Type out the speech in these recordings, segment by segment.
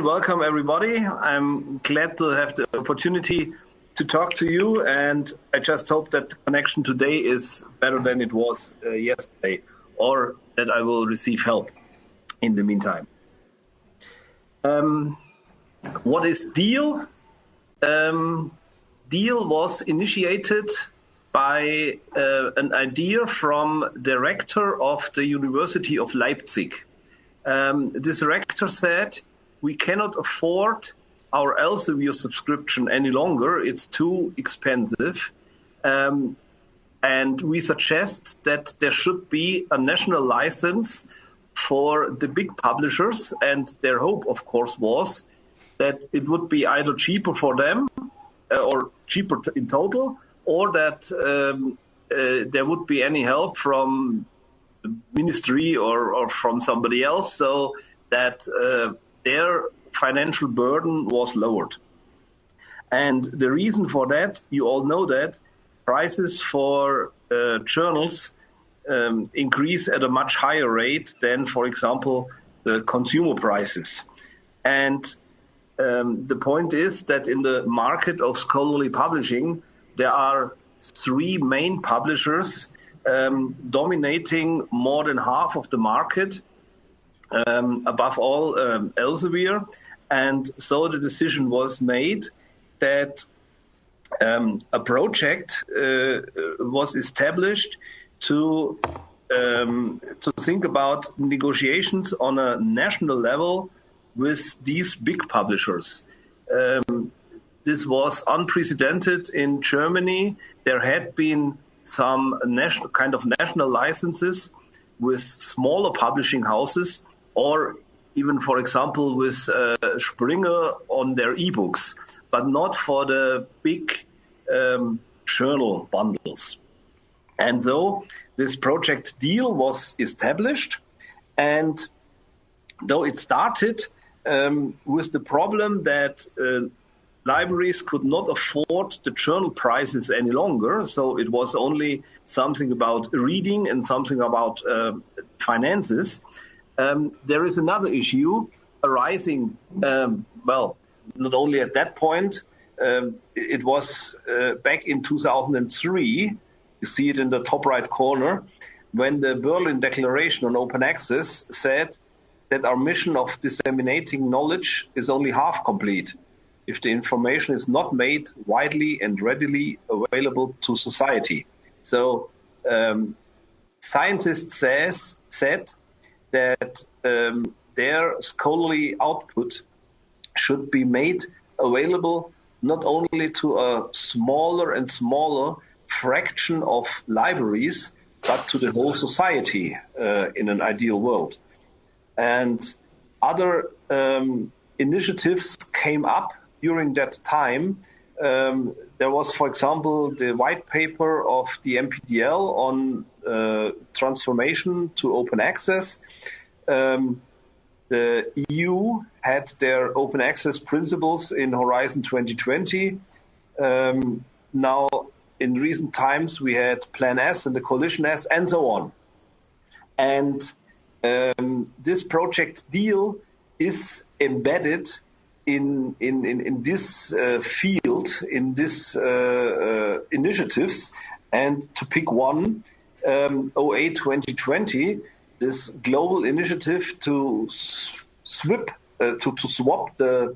welcome everybody. I'm glad to have the opportunity to talk to you, and I just hope that the connection today is better than it was yesterday, or that I will receive help in the meantime. What is DEAL? DEAL was initiated by an idea from the rector of the University of Leipzig. This rector said, we cannot afford our Elsevier subscription any longer. It's too expensive. And we suggest that there should be a national license for the big publishers. And their hope, of course, was that it would be either cheaper for them or cheaper in total, or that there would be any help from the ministry or from somebody else, so that their financial burden was lowered. And the reason for that, you all know that prices for journals increase at a much higher rate than, for example, the consumer prices. And the point is that in the market of scholarly publishing, there are three main publishers dominating more than half of the market, above all Elsevier. And so the decision was made that a project was established to think about negotiations on a national level with these big publishers. This was unprecedented in Germany. There had been some national licenses with smaller publishing houses, or even, for example, with Springer on their ebooks, but not for the big journal bundles. And so this project DEAL was established, and though it started with the problem that libraries could not afford the journal prices any longer, so it was only something about reading and something about finances. There is another issue arising, not only at that point, it was back in 2003, you see it in the top right corner, when the Berlin Declaration on Open Access said that our mission of disseminating knowledge is only half complete if the information is not made widely and readily available to society. So scientists said that their scholarly output should be made available not only to a smaller and smaller fraction of libraries, but to the whole society in an ideal world. And other initiatives came up during that time. There was, for example, the white paper of the MPDL on transformation to open access. The EU had their open access principles in Horizon 2020. Now, in recent times, we had Plan S and the Coalition S and so on. And this project DEAL is embedded in this field, in this initiatives. And to pick one, OA 2020, this global initiative to swap the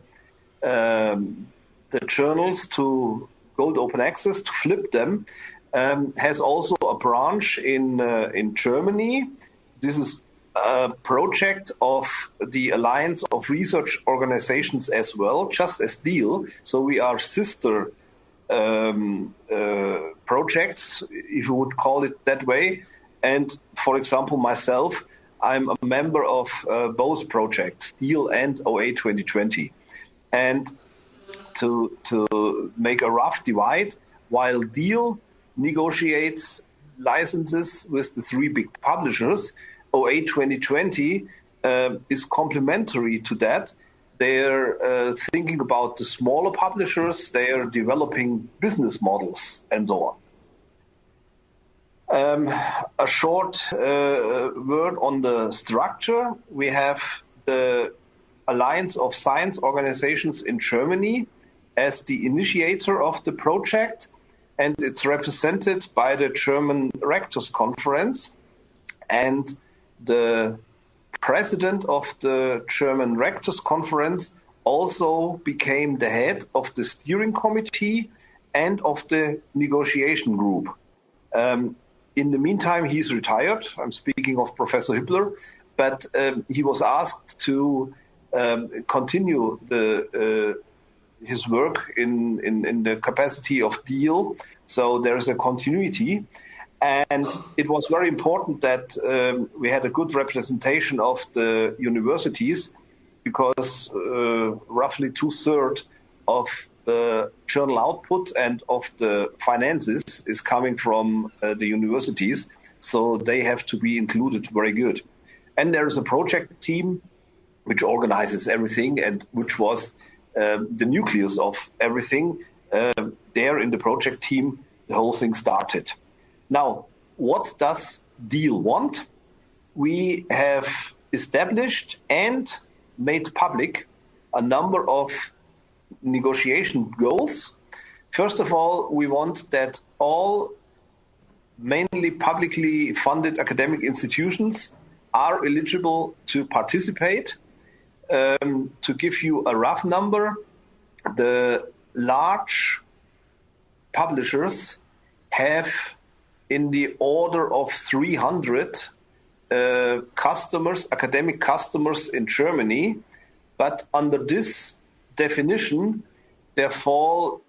journals to Gold Open Access, to flip them, has also a branch in Germany. This is a project of the Alliance of Research Organizations as well, just as DEAL. So we are sister projects, if you would call it that way. And for example, myself, I'm a member of both projects, DEAL and OA 2020. And to make a rough divide, while DEAL negotiates licenses with the three big publishers, OA 2020 is complementary to that. They're thinking about the smaller publishers, they're developing business models, and so on. A short word on the structure. We have the Alliance of Science Organizations in Germany as the initiator of the project, and it's represented by the German Rectors Conference. And the president of the German Rectors Conference also became the head of the steering committee and of the negotiation group. In the meantime, he's retired. I'm speaking of Professor Hippler, but he was asked to continue his work in the capacity of deal. So there is a continuity. And it was very important that we had a good representation of the universities, because roughly 2/3 of the journal output and of the finances is coming from the universities. So they have to be included very good. And there is a project team which organizes everything and which was the nucleus of everything. There in the project team, the whole thing started. Now, what does DEAL want? We have established and made public a number of negotiation goals. First of all, we want that all mainly publicly funded academic institutions are eligible to participate. To give you a rough number, the large publishers have in the order of 300 customers, academic customers in Germany, but under this definition, there fall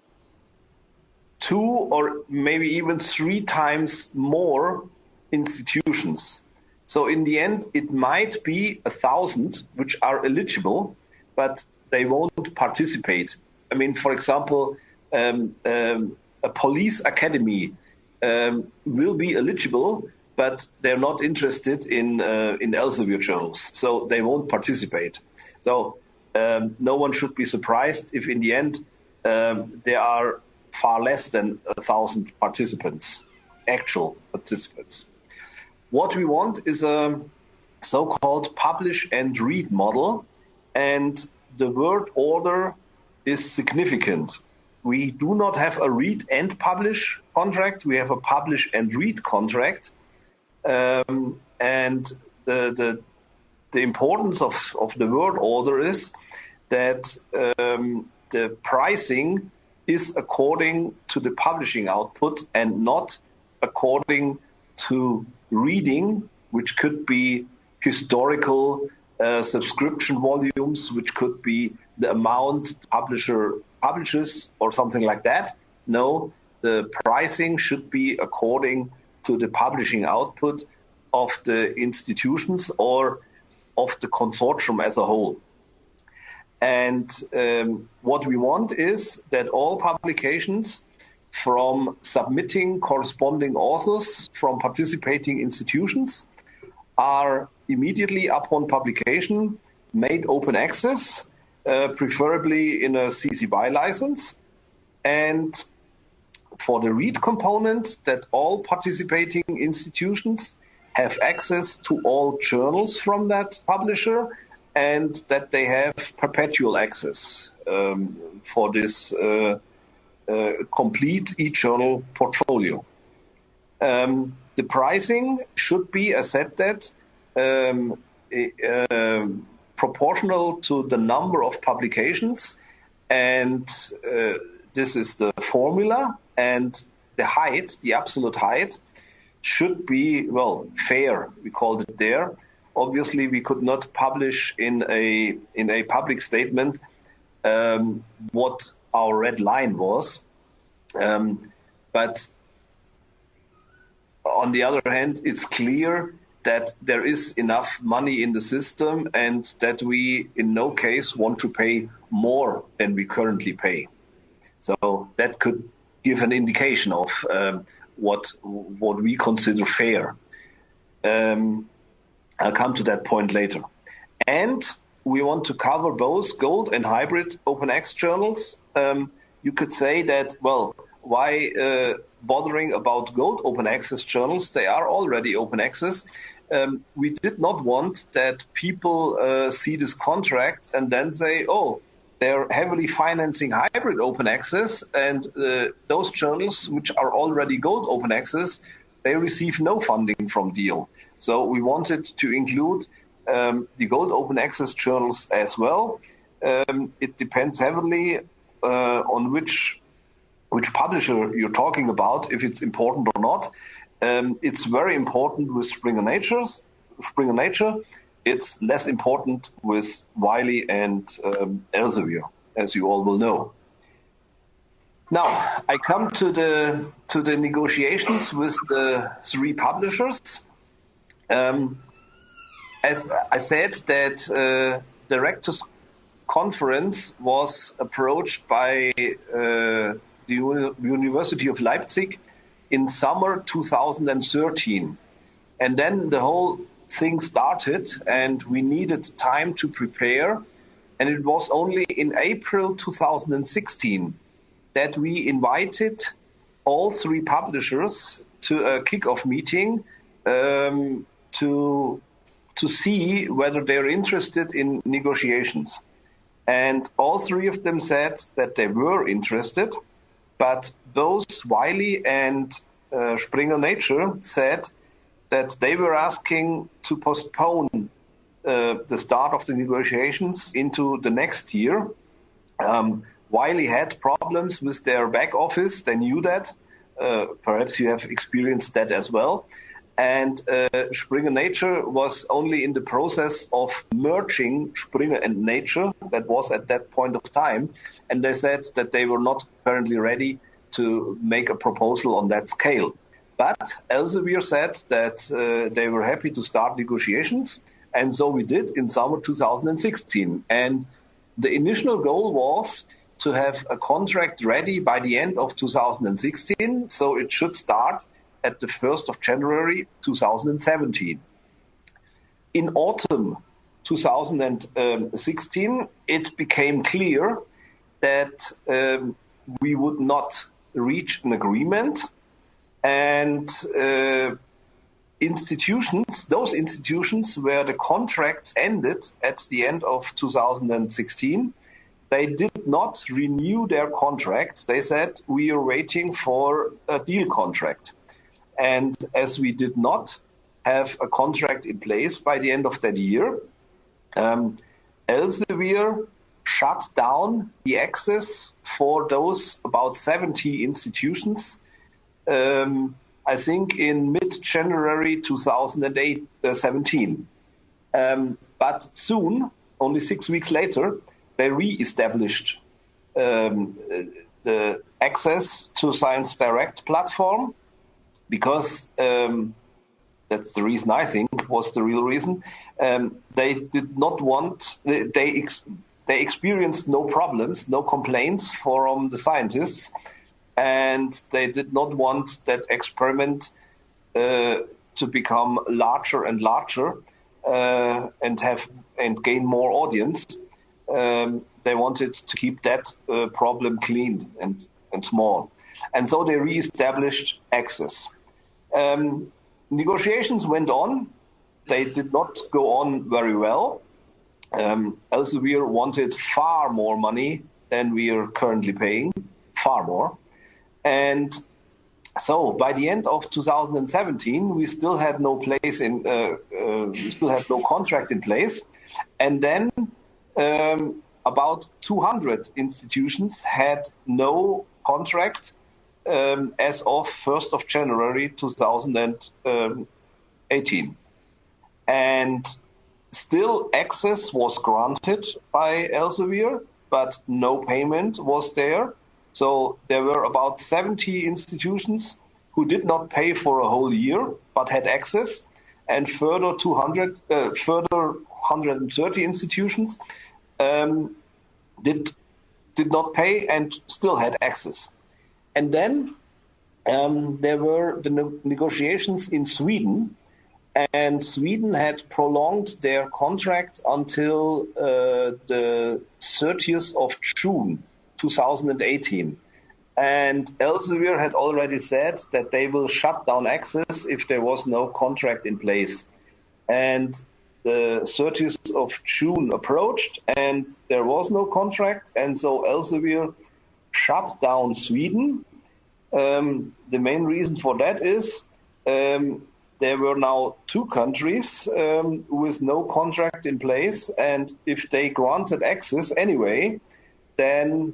2 or maybe even 3 times more institutions. So in the end, it might be 1,000 which are eligible, but they won't participate. I mean, for example, a police academy will be eligible, but they're not interested in Elsevier journals, so they won't participate. So no one should be surprised if in the end there are far less than 1,000 participants, actual participants. What we want is a so-called publish and read model, and the word order is significant. We do not have a read and publish contract. We have a publish and read contract. And the importance of the word order is that the pricing is according to the publishing output and not according to reading, which could be historical subscription volumes, which could be the amount the publisher publishes or something like that. No, the pricing should be according to the publishing output of the institutions or of the consortium as a whole. And what we want is that all publications from submitting corresponding authors from participating institutions are immediately upon publication made open access, preferably in a CC BY license. And for the read component, that all participating institutions have access to all journals from that publisher and that they have perpetual access for this complete e-journal portfolio. The pricing should be, as said, that proportional to the number of publications, and this is the formula, and the height, the absolute height, should be, well, fair, we called it there. Obviously, we could not publish in a public statement what our red line was. But on the other hand, it's clear that there is enough money in the system and that we in no case want to pay more than we currently pay. So that could give an indication of what we consider fair. I'll come to that point later. And we want to cover both gold and hybrid open access journals. You could say that, well, why bothering about gold open access journals? They are already open access. we did not want that people see this contract and then say, oh, they're heavily financing hybrid open access, and those journals which are already gold open access, they receive no funding from DEAL. So we wanted to include the gold open access journals as well. It depends heavily on which publisher you're talking about, if it's important or not. It's very important with Springer Nature. It's less important with Wiley and Elsevier, as you all will know. Now, I come to the negotiations with the three publishers. As I said, that Directors Conference was approached by the University of Leipzig in summer 2013. And then the whole thing started, and we needed time to prepare. And it was only in April 2016 that we invited all three publishers to a kickoff meeting to see whether they're interested in negotiations. And all three of them said that they were interested, but both Wiley and Springer Nature said that they were asking to postpone the start of the negotiations into the next year. Wiley had problems with their back office. They knew that. Perhaps you have experienced that as well. And Springer Nature was only in the process of merging Springer and Nature. That was at that point of time. And they said that they were not currently ready to make a proposal on that scale. But Elsevier said that they were happy to start negotiations. And so we did in summer 2016. And the initial goal was to have a contract ready by the end of 2016. So it should start at the 1st of January 2017. In autumn 2016, it became clear that we would not reach an agreement, and those institutions where the contracts ended at the end of 2016, they did not renew their contracts. They said, we are waiting for a deal contract. And as we did not have a contract in place by the end of that year, Elsevier shut down the access for those about 70 institutions, I think in mid-January 2017. But soon, only 6 weeks later, they re-established the access to Science Direct platform, because that's the reason I think was the real reason. They did not want, they experienced no problems, no complaints from the scientists, and they did not want that experiment to become larger and larger and gain more audience. They wanted to keep that problem clean and small. And so they re-established access. Negotiations went on. They did not go on very well. Elsevier wanted far more money than we are currently paying, far more. And so by the end of 2017, we still had no contract in place. And then about 200 institutions had no contract as of 1st of January 2018. And still access was granted by Elsevier, but no payment was there. So there were about 70 institutions who did not pay for a whole year, but had access, and further 130 institutions did not pay and still had access. And then there were the negotiations in Sweden, and Sweden had prolonged their contract until the 30th of June 2018. And Elsevier had already said that they will shut down access if there was no contract in place. And the 30th of June approached, and there was no contract, and so Elsevier shut down Sweden. The main reason for that is there were now two countries with no contract in place, and if they granted access anyway, then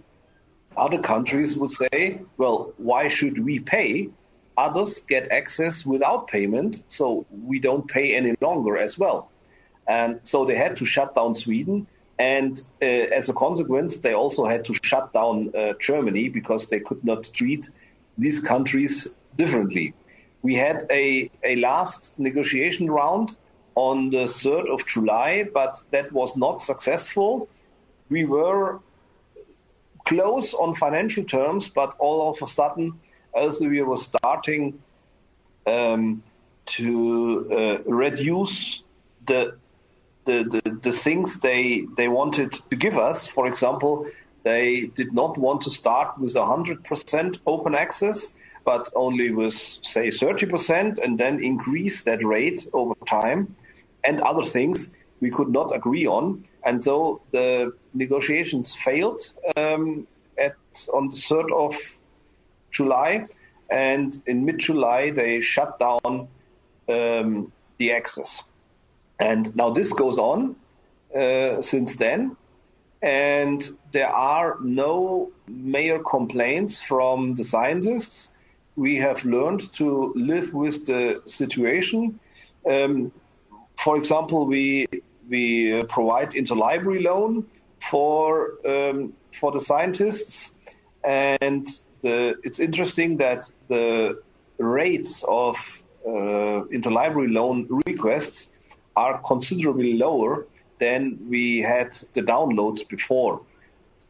other countries would say, well, why should we pay? Others get access without payment, so we don't pay any longer as well. And so they had to shut down Sweden, and as a consequence, they also had to shut down Germany because they could not treat these countries differently. We had a last negotiation round on the 3rd of July, but that was not successful. We were close on financial terms, but all of a sudden, Elsevier was starting to reduce the things they wanted to give us. For example, they did not want to start with 100% open access, but only with, say, 30%, and then increase that rate over time, and other things we could not agree on. And so the negotiations failed on the 3rd of July, and in mid-July they shut down the access. And now this goes on since then, and there are no major complaints from the scientists. We have learned to live with the situation. For example, we provide interlibrary loan for the scientists, and it's interesting that the rates of interlibrary loan requests are considerably lower than we had the downloads before.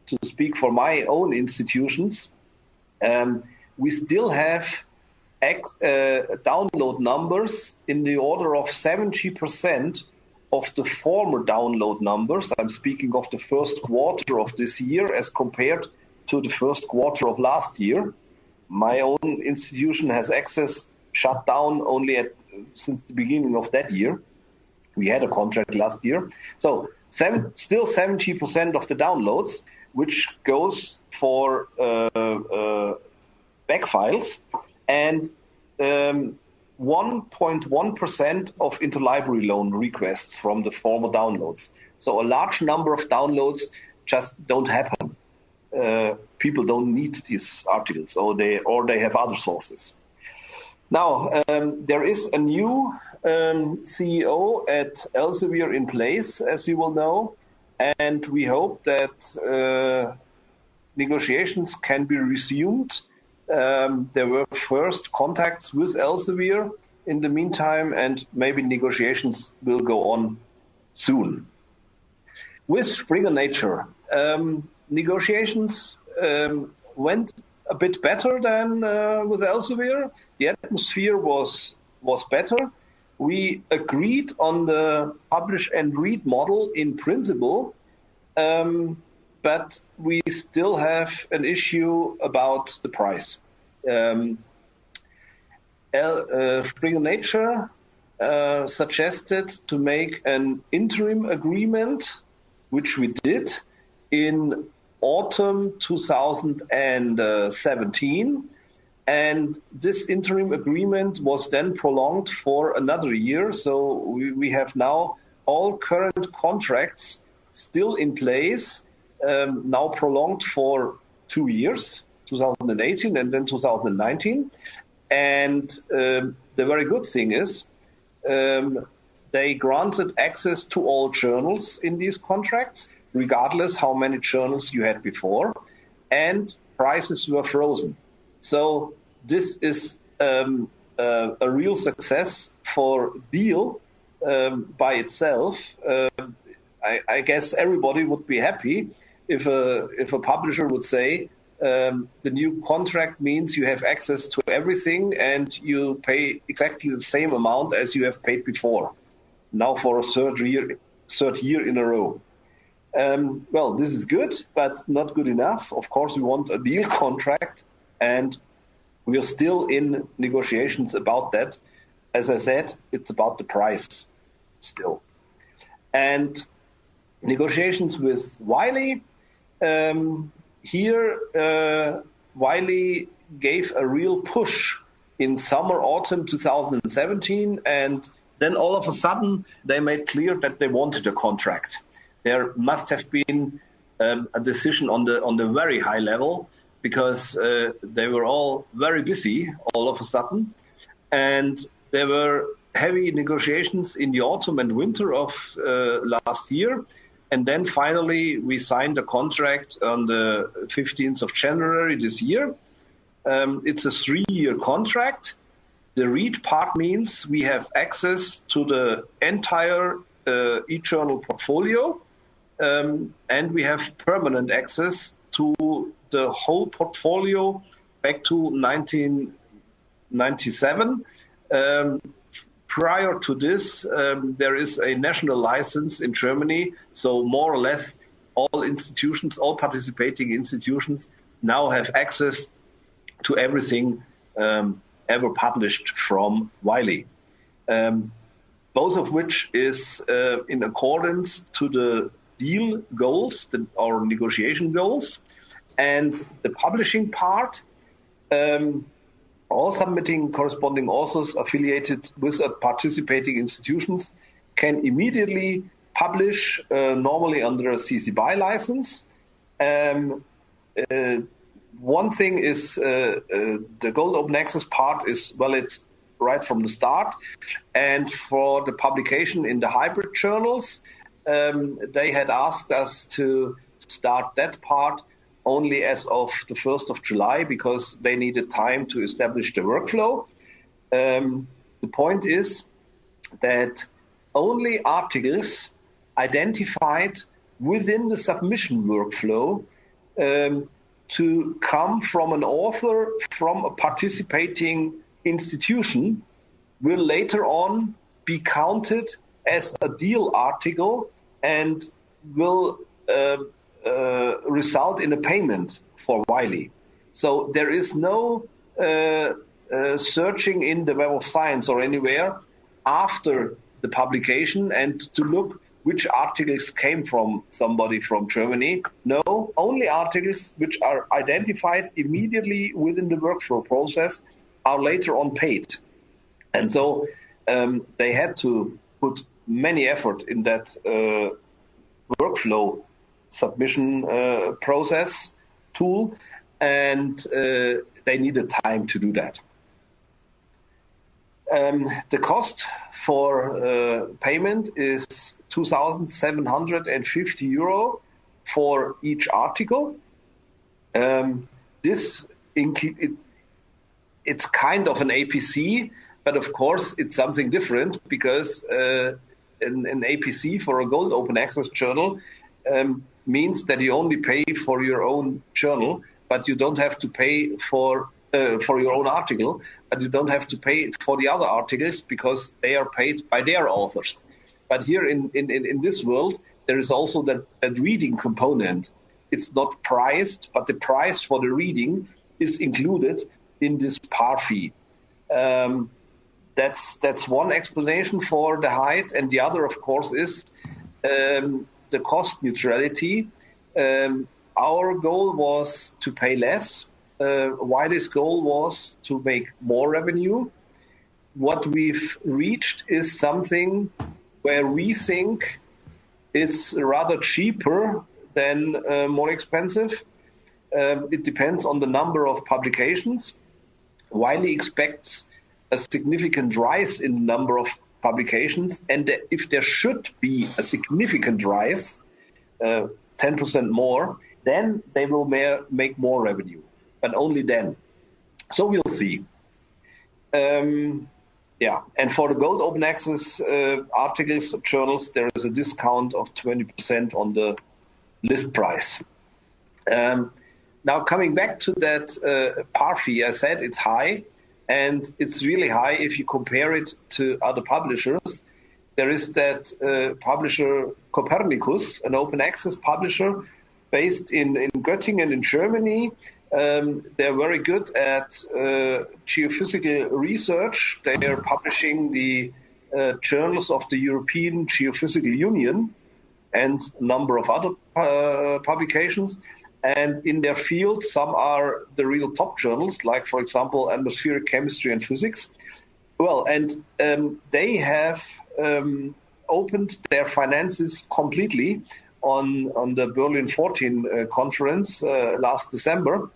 To speak for my own institutions, we still have download numbers in the order of 70% of the former download numbers. I'm speaking of the first quarter of this year as compared to the first quarter of last year. My own institution has access shut down only since the beginning of that year. We had a contract last year. So still 70% of the downloads, which goes for back files, and 1.1% of interlibrary loan requests from the former downloads. So a large number of downloads just don't happen. People don't need these articles, or they have other sources. Now, there is a new CEO at Elsevier in place, as you will know, and we hope that negotiations can be resumed. There were first contacts with Elsevier in the meantime, and maybe negotiations will go on soon. With Springer Nature, negotiations went a bit better than with Elsevier. The atmosphere was better. We agreed on the publish and read model in principle, but we still have an issue about the price. Springer Nature suggested to make an interim agreement, which we did in autumn 2017. And this interim agreement was then prolonged for another year. So we have now all current contracts still in place, now prolonged for 2 years, 2018 and then 2019. And the very good thing is they granted access to all journals in these contracts, regardless how many journals you had before, and prices were frozen. So this is a real success for Deal by itself. I guess everybody would be happy if a publisher would say the new contract means you have access to everything and you pay exactly the same amount as you have paid before, now for a third year in a row. Well, this is good, but not good enough. Of course, we want a Deal contract, and we are still in negotiations about that. As I said, it's about the price. still. And negotiations with Wiley, Wiley gave a real push in summer, autumn 2017, and then all of a sudden they made clear that they wanted a contract. There must have been a decision on the very high level, because they were all very busy all of a sudden, and there were heavy negotiations in the autumn and winter of last year. And then finally we signed a contract on the 15th of January this year. It's a 3-year contract. The read part means we have access to the entire e-journal portfolio, and we have permanent access to the whole portfolio back to 1997. Prior to this, there is a national license in Germany, so more or less all institutions, all participating institutions now have access to everything ever published from Wiley. Both of which is in accordance to the deal goals, our negotiation goals, and the publishing part, all submitting corresponding authors affiliated with participating institutions can immediately publish, normally under a CC BY license. One thing is the Gold Open Access part is valid right from the start. And for the publication in the hybrid journals, they had asked us to start that part only as of the 1st of July, because they needed time to establish the workflow. The point is that only articles identified within the submission workflow to come from an author from a participating institution will later on be counted as a deal article and will result in a payment for Wiley. So there is no searching in the Web of Science or anywhere after the publication and to look which articles came from somebody from Germany. No, only articles which are identified immediately within the workflow process are later on paid. And so they had to put many effort in that workflow submission process tool, and they needed time to do that. The cost for payment is €2,750 for each article. It's kind of an APC, but of course it's something different, because an APC for a Gold Open Access journal means that you only pay for your own journal, but you don't have to pay for your own article, but you don't have to pay for the other articles because they are paid by their authors. But here in this world, there is also that reading component. It's not priced, but the price for the reading is included in this par fee. That's one explanation for the height, and the other, of course, is the cost neutrality. Our goal was to pay less. Wiley's goal was to make more revenue. What we've reached is something where we think it's rather cheaper than more expensive. It depends on the number of publications. Wiley expects a significant rise in the number of publications, and if there should be a significant rise, 10% more, then they will make more revenue, but only then. So we'll see. And for the Gold Open Access articles, journals, there is a discount of 20% on the list price. Now, coming back to that par fee, I said it's high, and it's really high if you compare it to other publishers. There is that publisher Copernicus, an open access publisher based in Göttingen in Germany. They're very good at geophysical research. They are publishing the journals of the European Geophysical Union and a number of other publications. And in their field, some are the real top journals, like, for example, atmospheric chemistry and physics. Well, and they have opened their finances completely on the Berlin 14 conference last December.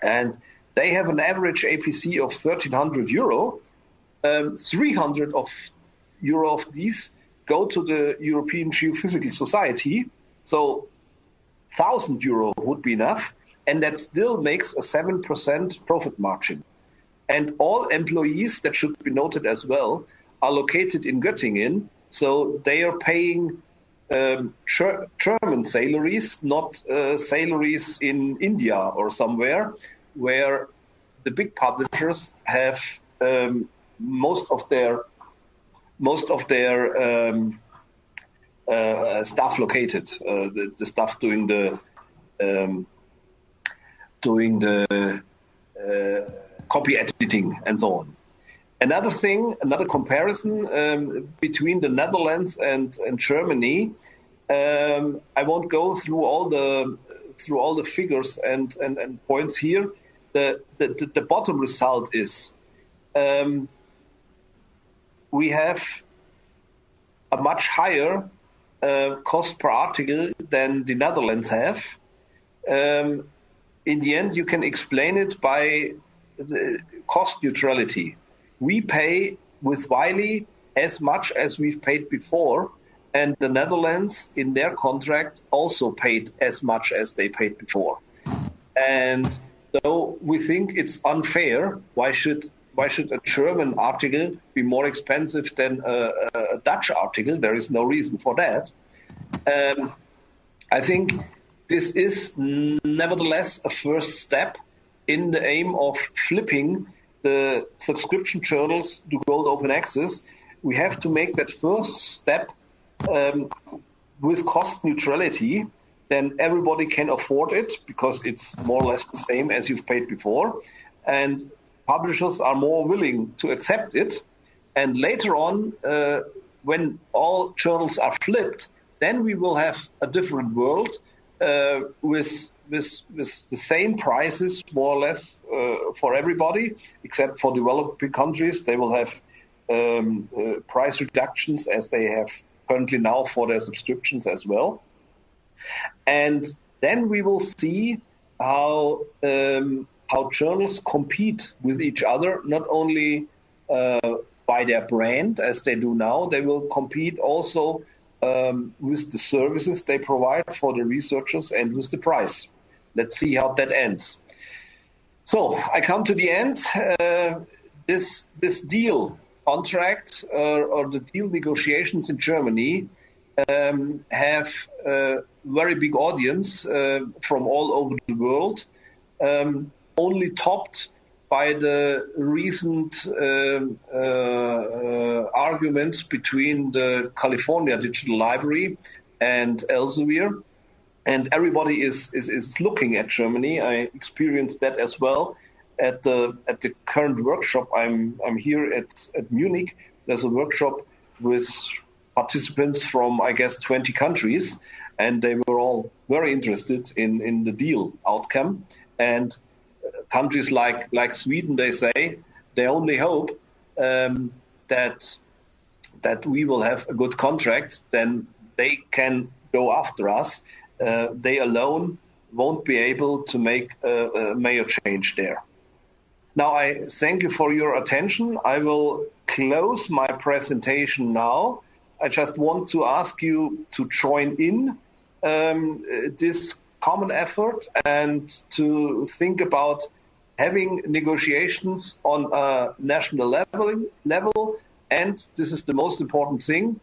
And they have an average APC of 1,300 euro. 300 euro of these go to the European Geophysical Society. So 1,000 euro would be enough. And that still makes a 7% profit margin. And all employees, that should be noted as well, are located in Göttingen. So they are paying German salaries, not salaries in India or somewhere, where the big publishers have most of their staff located. The staff doing the copy editing and so on. Another comparison between the Netherlands and Germany. I won't go through all the figures and points here. The bottom result is we have a much higher cost per article than the Netherlands have. In the end, you can explain it by the cost neutrality. We pay with Wiley as much as we've paid before, and the Netherlands in their contract also paid as much as they paid before. And though we think it's unfair, why should a German article be more expensive than a Dutch article? There is no reason for that. I think this is nevertheless a first step in the aim of flipping the subscription journals to gold open access. We have to make that first step with cost neutrality. Then everybody can afford it because it's more or less the same as you've paid before. And publishers are more willing to accept it. And later on, when all journals are flipped, then we will have a different world with the same prices, more or less, for everybody, except for developing countries. They will have price reductions as they have currently now for their subscriptions as well. And then we will see how journals compete with each other, not only by their brand, as they do now. They will compete also with the services they provide for the researchers and with the price. Let's see how that ends. So I come to the end. This deal contract or the deal negotiations in Germany have a very big audience from all over the world, only topped by the recent arguments between the California Digital Library and Elsevier. And everybody is looking at Germany. I experienced that as well at the current workshop. I'm here at Munich. There's a workshop with participants from, I guess, 20 countries, and they were all very interested in the deal outcome. And countries like Sweden, they say they only hope that we will have a good contract, then they can go after us. They alone won't be able to make a major change there. Now, I thank you for your attention. I will close my presentation now. I just want to ask you to join in this common effort and to think about having negotiations on a national level. And this is the most important thing,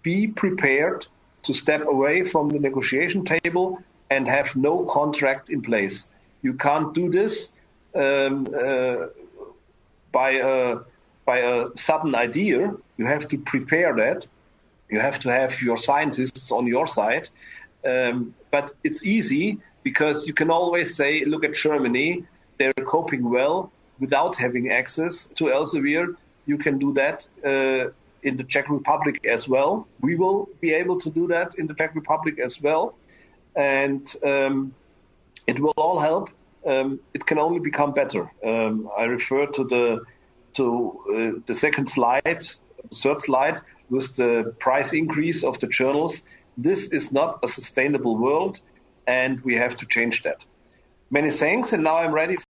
be prepared to step away from the negotiation table and have no contract in place. You can't do this by a sudden idea. You have to prepare that. You have to have your scientists on your side. But it's easy because you can always say, look at Germany, they're coping well without having access to Elsevier. You can do that in the Czech Republic as well. We will be able to do that in the Czech Republic as well. And it will all help. It can only become better. I refer to the second slide, the third slide, with the price increase of the journals. This is not a sustainable world, and we have to change that. Many thanks, and now I'm ready